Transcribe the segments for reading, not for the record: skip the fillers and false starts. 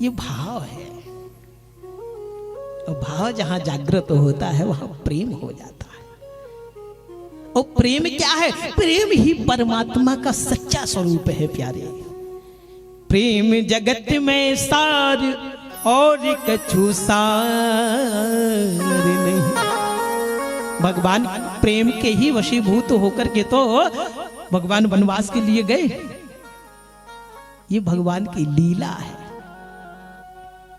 ये भाव है, और भाव जहां जागृत होता है वहां प्रेम हो जाता है। और प्रेम क्या है? प्रेम ही परमात्मा का सच्चा स्वरूप है प्यारे। प्रेम जगत में सार और कछु सार नहीं। भगवान प्रेम के ही वशीभूत होकर के तो भगवान वनवास के लिए गए। ये भगवान की लीला है,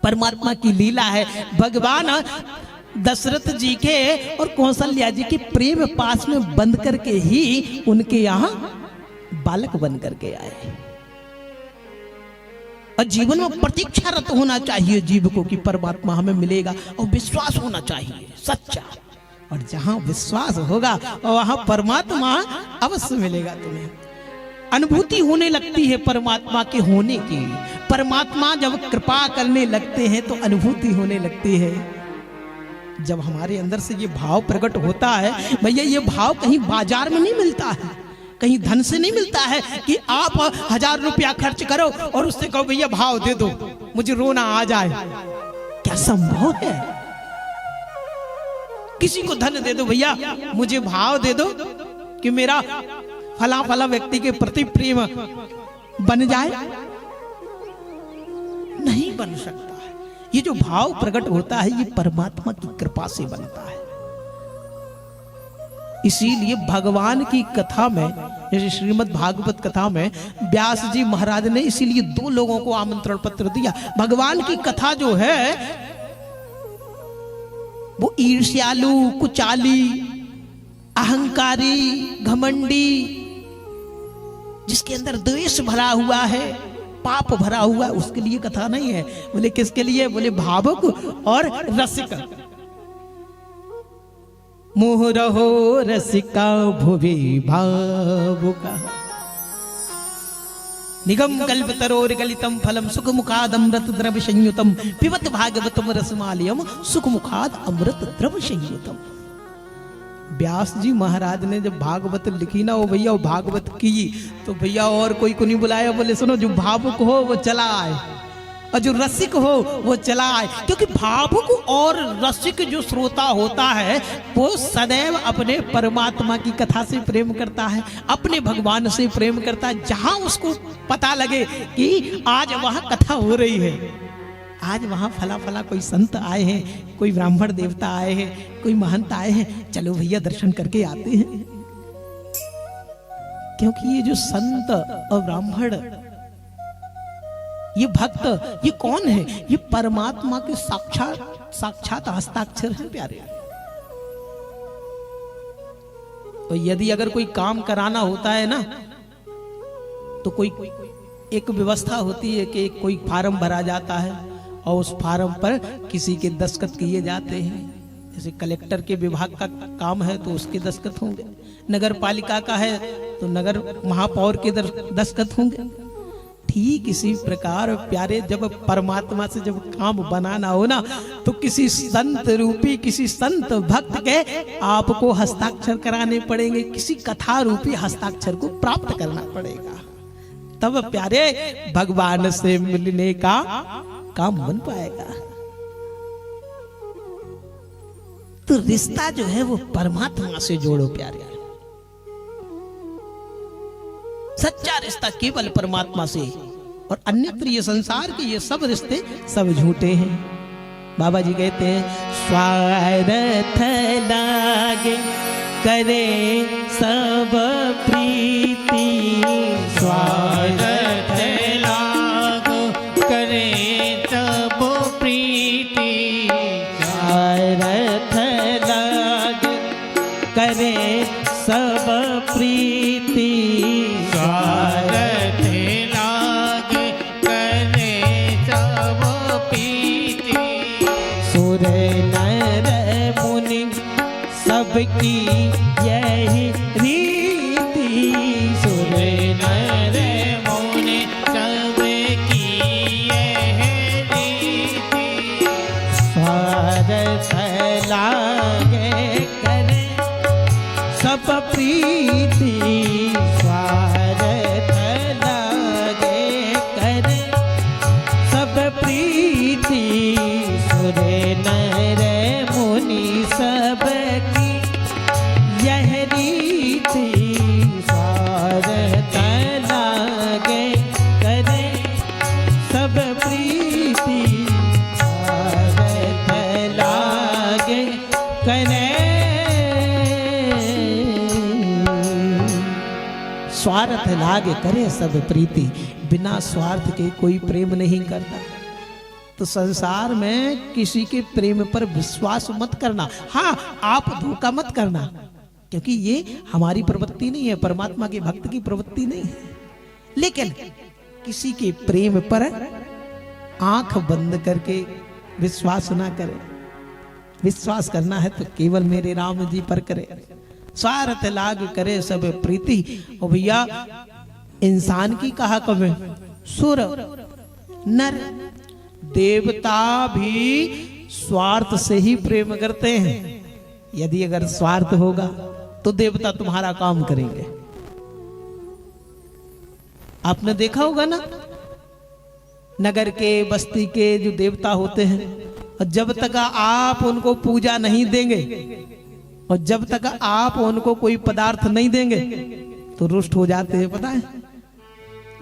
परमात्मा की लीला है। भगवान दशरथ जी के और कौशल्या जी के प्रेम पास में बंद करके ही उनके यहां बालक बन करके आए। और जीवन में प्रतीक्षारत होना चाहिए जीव को कि परमात्मा हमें मिलेगा, और विश्वास होना चाहिए सच्चा। और जहां विश्वास होगा वहां परमात्मा अवश्य मिलेगा तुम्हें। अनुभूति होने लगती है परमात्मा के होने की। परमात्मा जब कृपा करने लगते हैं तो अनुभूति होने लगती है। जब हमारे अंदर से ये भाव प्रकट होता है, भैया ये भाव कहीं बाजार में नहीं मिलता है, कहीं धन से नहीं मिलता है कि आप 1000 रुपया खर्च करो और उससे कहो भैया भाव दे दो मुझे रोना आ जाए। क्या संभव है? किसी को धन दे दो भैया मुझे भाव दे दो कि मेरा फला फला व्यक्ति के प्रति प्रेम बन जाए, नहीं बन सकता है। ये जो भाव प्रकट होता है ये परमात्मा की कृपा से बनता है। इसीलिए भगवान की कथा में, जैसे श्रीमद् भागवत कथा में व्यास जी महाराज ने इसीलिए 2 लोगों को आमंत्रण पत्र दिया। भगवान की कथा जो है वो ईर्ष्यालु, कुचाली, अहंकारी, घमंडी, जिसके अंदर द्वेष भरा हुआ है, पाप भरा हुआ है, उसके लिए कथा नहीं है। बोले किसके लिए? बोले भावुक और रसिक। मोह रहो रसिका भुवि भावुका, निगम कल्प तरोर गलितम फलम सुख मुखाद अमृत द्रव संयुतम पिबत भागवतम रसमालियम सुख मुखाद अमृत द्रव संयुतम। व्यास जी महाराज ने जब भागवत लिखी ना, वो भैया भागवत की तो भैया और कोई को नहीं बुलाया। बोले सुनो जो भावुक हो वो चला आए और जो रसिक हो वो चला आए। क्योंकि भावुक और रसिक जो श्रोता होता है वो सदैव अपने परमात्मा की कथा से प्रेम करता है, अपने भगवान से प्रेम करता है। जहां उसको पता लगे कि आज वहां कथा हो रही है, आज वहां फला फला कोई संत आए हैं, कोई ब्राह्मण देवता आए हैं, कोई महंत आए हैं, चलो भैया दर्शन करके आते हैं। क्योंकि ये जो संत और ब्राह्मण, ये भक्त, ये कौन है? ये परमात्मा के साक्षात हस्ताक्षर है प्यारे। तो यदि अगर कोई काम कराना होता है ना तो कोई एक व्यवस्था होती है कि कोई फार्म भरा जाता है और उस फार्म पर किसी के दस्तखत किए जाते हैं। जैसे कलेक्टर के विभाग का काम है तो उसके दस्तखत होंगे, नगर पालिका का है तो नगर महापौर के दस्तखत होंगे। ठीक इसी प्रकार प्यारे जब परमात्मा से जब काम बनाना हो ना तो किसी संत रूपी, किसी संत भक्त के आपको हस्ताक्षर कराने पड़ेंगे, किसी कथा रूपी हस्ताक्षर को प्राप्त करना पड़ेगा, तब प्यारे भगवान से मिलने का काम बन पाएगा। तो रिश्ता जो है वो परमात्मा से जोड़ो प्यारे। सच्चा रिश्ता केवल परमात्मा से, और अन्यत्र ये संसार के ये सब रिश्ते सब झूठे हैं। बाबा जी कहते हैं स्वार्थ लागे करे सब प्रीति, स्वार्थ लागो करे सब प्रीति, स्वार्थ लागे करे सब प्रीति, स्वार्थ लागे करे सब प्रीति, सुर नर मुनि सबकी यही रीति, सुर नर मुनि सबकी यही रीति, स्वार्थ लागे करे सब प्रीति, स्वार्थ लागे करे सब प्रीति, स्वार्थ लागे करे सब प्रीति, बिना स्वार्थ के कोई प्रेम नहीं करता। तो संसार में किसी के प्रेम पर विश्वास मत करना। हाँ, आप धोखा मत करना, क्योंकि ये हमारी प्रवृत्ति नहीं है, परमात्मा के भक्त की प्रवृत्ति नहीं है। लेकिन किसी के प्रेम पर आंख बंद करके विश्वास ना करें। विश्वास करना है तो केवल मेरे राम जी पर करे। स्वार्थ लाग करे सब प्रीति। और भैया इंसान की कहा कब है? सुर नर देवता भी स्वार्थ से ही प्रेम करते हैं। यदि अगर स्वार्थ होगा तो देवता तुम्हारा काम करेंगे। आपने देखा होगा ना, नगर के बस्ती के जो देवता होते हैं, और जब तक आप उनको पूजा नहीं देंगे और जब तक आप उनको कोई पदार्थ नहीं देंगे तो रुष्ट हो जाते हैं, पता है।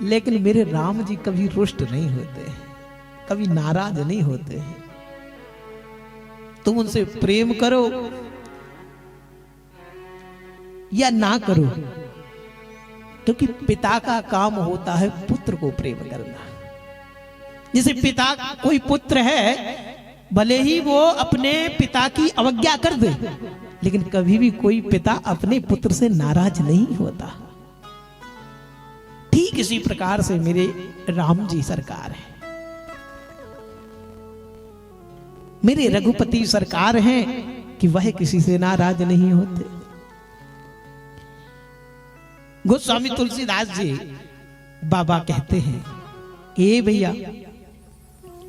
लेकिन मेरे राम जी कभी रुष्ट नहीं होते, कभी नाराज नहीं होते हैं। तुम उनसे प्रेम करो या ना करो, क्योंकि पिता का काम होता है पुत्र को प्रेम करना। जैसे पिता, कोई पुत्र है, भले ही वो अपने पिता की अवज्ञा कर दे, लेकिन कभी भी कोई पिता अपने पुत्र से नाराज नहीं होता। ठीक इसी प्रकार से मेरे राम जी सरकार है, मेरे रघुपति सरकार हैं कि वह किसी से नाराज नहीं होते। गोस्वामी तुलसीदास जी बाबा कहते हैं, ए भैया,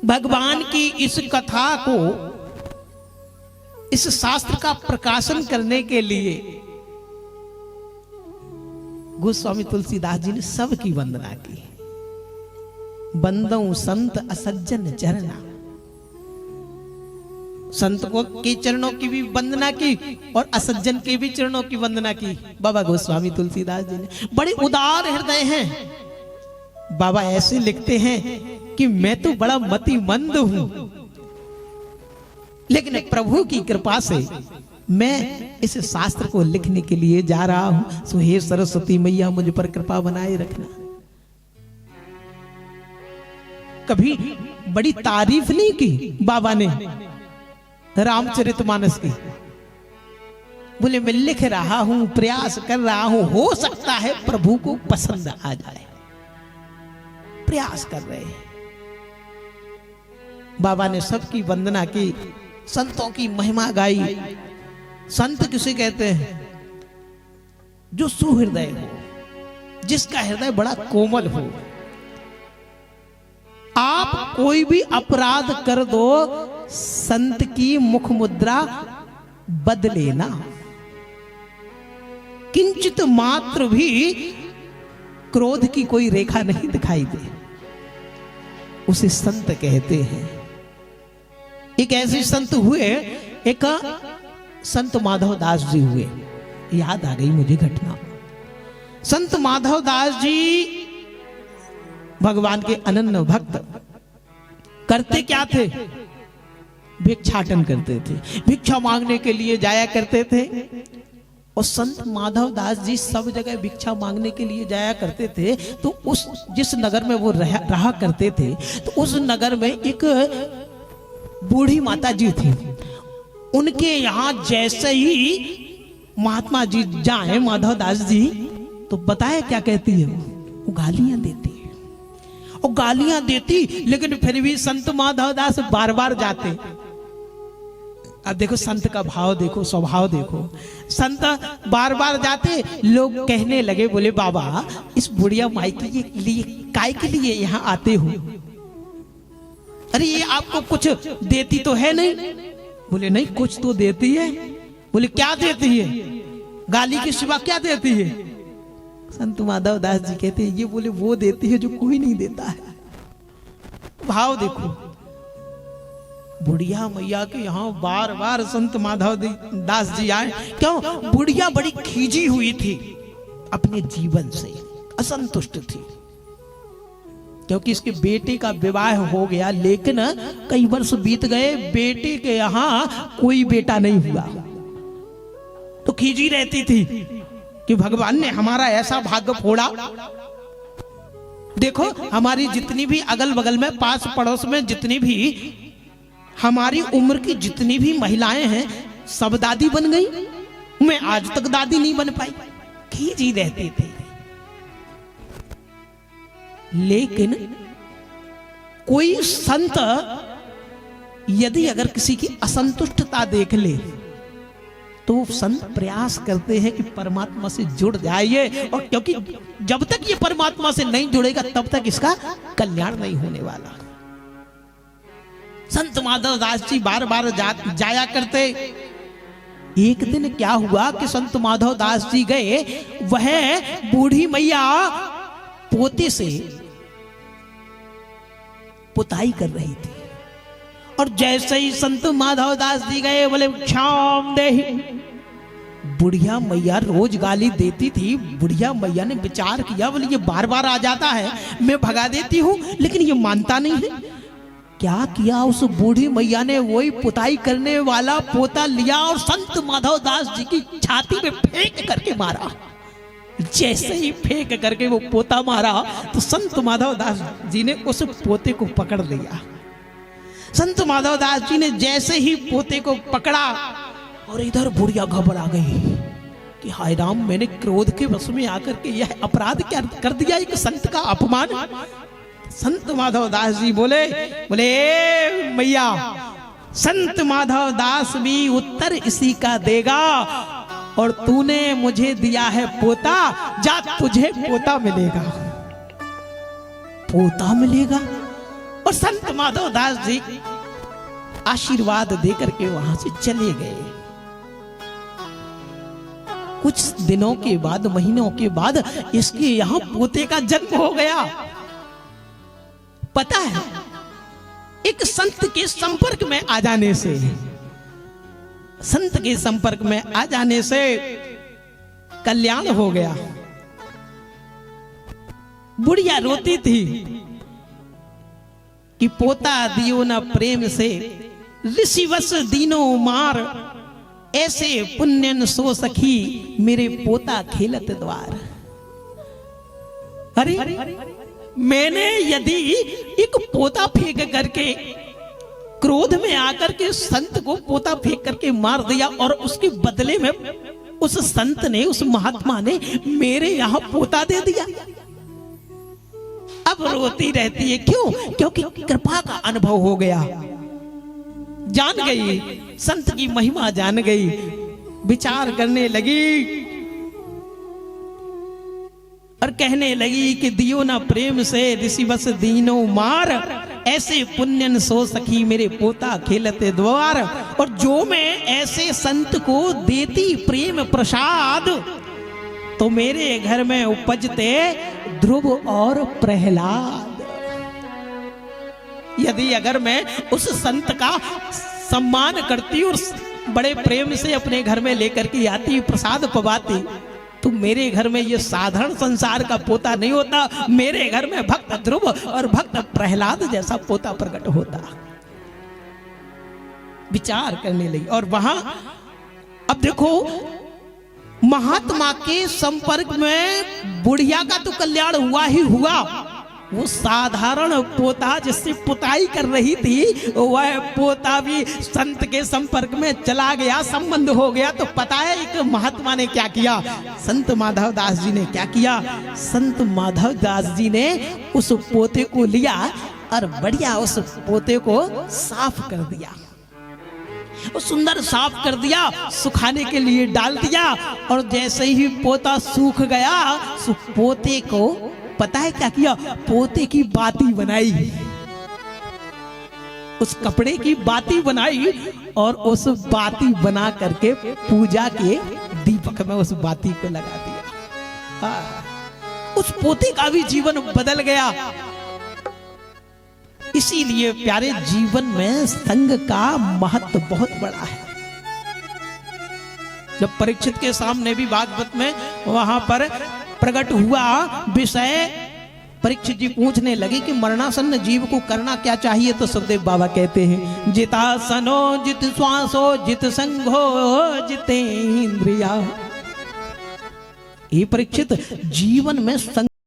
भगवान की इस कथा को, इस शास्त्र का प्रकाशन करने के लिए गोस्वामी तुलसीदास जी ने सबकी वंदना की। बंदौ संत असज्जन चरना, संत को के चरणों की भी वंदना की और असज्जन के भी चरणों की वंदना की बाबा गोस्वामी तुलसीदास जी ने। बड़े उदार हृदय हैं बाबा। ऐसे लिखते हैं कि मैं तो बड़ा मतिमंद हूं, लेकिन प्रभु की कृपा से मैं इस शास्त्र को लिखने के लिए जा रहा हूं। सो हे सरस्वती मैया, मुझ पर कृपा बनाए रखना। कभी बड़ी तारीफ नहीं की बाबा ने रामचरितमानस की। बोले मैं लिख रहा हूं, प्रयास कर रहा हूं, हो सकता है प्रभु को पसंद आ जाए, प्रयास कर रहे हैं। बाबा ने सबकी वंदना की, संतों की महिमा गाई। संत किसे कहते हैं? जो सुहृदय हो, जिसका हृदय बड़ा कोमल हो। आप कोई भी अपराध कर दो, संत की मुख मुद्रा बदले ना, किंचित मात्र भी क्रोध की कोई रेखा नहीं दिखाई दे, उसे संत कहते हैं। एक ऐसे संत हुए, एक संत माधव दास जी हुए। याद आ गई मुझे घटना। संत माधव दास जी भगवान के अनन्य भक्त, करते क्या थे? भिक्षाटन करते थे, भिक्षा मांगने के लिए जाया करते थे। और संत माधव दास जी सब जगह भिक्षा मांगने के लिए जाया करते थे। तो उस जिस नगर में वो रहा करते थे, तो उस नगर में एक बूढ़ी माता जी थी। उनके यहाँ जैसे ही महात्मा जी जाए, माधव दास जी, तो बताए क्या कहती है? वो गालियां देती है, और गालियां देती, लेकिन फिर भी संत माधव दास बार बार जाते। अब देखो संत का भाव देखो, स्वभाव देखो। संत बार बार जाते, लोग कहने लगे, बोले बाबा इस बुढ़िया माई के लिए काय के लिए यहाँ आते हो? अरे ये आपको कुछ देती तो है नहीं? बोले नहीं, कुछ तो देती है। बोले क्या देती है? गाली के सिवा क्या देती है? संत माधव दास जी कहते हैं, ये बोले वो देती है जो कोई नहीं देता है। भाव देखो, बुढ़िया मैया के यहाँ बार बार संत माधव दास जी आए। क्यों? बुढ़िया बड़ी खींची हुई थी, अपने जीवन से असंतुष्ट थी, क्योंकि इसके बेटे का विवाह हो गया, लेकिन कई वर्ष बीत गए, बेटे के यहाँ कोई बेटा नहीं हुआ। तो खींची रहती थी, कि भगवान ने हमारा ऐसा भाग्य फोड़ा। देखो हमारी जितनी भी अगल बगल में पास पड़ोस में जितनी भी हमारी उम्र की जितनी भी महिलाएं हैं सब दादी बन गई। मैं आज तक दादी नहीं बन पाई, खींची रहते थे। लेकिन कोई संत यदि अगर किसी की असंतुष्टता देख ले तो संत प्रयास करते हैं कि परमात्मा से जुड़ जाइए, और क्योंकि जब तक ये परमात्मा से नहीं जुड़ेगा तब तक इसका कल्याण नहीं होने वाला। संत माधव दास जी बार बार जाया करते। एक दिन क्या हुआ कि संत माधव दास जी गए, वह बूढ़ी मैया पोते से पुताई कर रही थी, और जैसे ही संत माधव दास जी गए बोले क्षाम देहि। बुढ़िया मैया रोज गाली देती थी। बुढ़िया मैया ने विचार किया, बोले ये बार बार आ जाता है, मैं भगा देती हूं लेकिन ये मानता नहीं है। क्या किया, उस बूढ़ी मैया ने वही पुताई करने वाला पोता लिया और संत माधव दास जी की छाती में फेंक करके मारा। जैसे ही फेंक करके वो पोता मारा तो संत माधव दास जी ने उस पोते को पकड़ लिया। संत माधव दास जी ने जैसे ही पोते को पकड़ा और इधर बुढ़िया घबरा गई कि हाय राम, मैंने क्रोध के वश में आकर के यह अपराध क्या कर दिया, एक संत का अपमान। संत माधव दास जी बोले मैया, संत माधव दास भी उत्तर इसी का देगा, और तूने मुझे दिया है पोता, जा तुझे पोता मिलेगा। पोता मिलेगा। और संत माधव दास जी आशीर्वाद देकर के वहां से चले गए। कुछ दिनों के बाद, महीनों के बाद इसके यहां पोते का जन्म हो गया। पता है, एक संत के संपर्क में आ जाने से, संत के संपर्क में आ जाने से कल्याण हो गया। बुढ़िया रोती थी कि पोता दियो न प्रेम से, ऋषिवश दीनो मार, ऐसे पुण्यन सो सखी, मेरे पोता खेलत द्वार। अरे मैंने यदि एक पोता फेंक करके, क्रोध में आकर के संत को पोता फेंक करके मार दिया, और उसके बदले में उस संत ने, उस महात्मा ने मेरे यहां पोता दे दिया। अब रोती रहती है। क्यों? क्योंकि कृपा का अनुभव हो गया, जान गई, संत की महिमा जान गई। विचार करने लगी और कहने लगी कि दियो ना प्रेम से, ऋषि बस दीनो मार, ऐसे पुण्यन सो सखी, मेरे पोता खेलते द्वार। और जो मैं ऐसे संत को देती प्रेम प्रसाद, तो मेरे घर में उपजते ध्रुव और प्रहलाद। यदि अगर मैं उस संत का सम्मान करती और बड़े प्रेम से अपने घर में लेकर के आती, प्रसाद पवाती, तो मेरे घर में ये साधारण संसार का पोता नहीं होता, मेरे घर में भक्त ध्रुव और भक्त प्रहलाद जैसा पोता प्रकट होता। विचार करने लगी। और वहां अब देखो, महात्मा के संपर्क में बुढ़िया का तो कल्याण हुआ ही हुआ, वो साधारण पोता जिससे पुताई कर रही थी, वह पोता भी संत के संपर्क में चला गया, संबंध हो गया। तो पता है एक महात्मा ने क्या किया, संत माधव दास जी ने क्या किया, संत माधव दास जी ने उस पोते को लिया और बढ़िया उस पोते को साफ कर दिया, सुंदर साफ कर दिया, सुखाने के लिए डाल दिया। और जैसे ही पोता सूख गया, उस पोते को पता है क्या किया, पोते की बाती बनाई, उस कपड़े की बाती बनाई, और उस बाती बना करके पूजा के दीपक में उस बाती को लगा दिया। उस पोते का भी जीवन बदल गया। इसीलिए प्यारे, जीवन में संग का महत्व बहुत बड़ा है। जब परीक्षित के सामने भी भागवत में वहां पर प्रकट हुआ विषय, परीक्षित जी पूछने लगे कि मरणासन्न जीव को करना क्या चाहिए, तो सुखदेव बाबा कहते हैं, जितासनो जित श्वासो जित संघो जितेंद्रिया। हे परीक्षित, जीवन में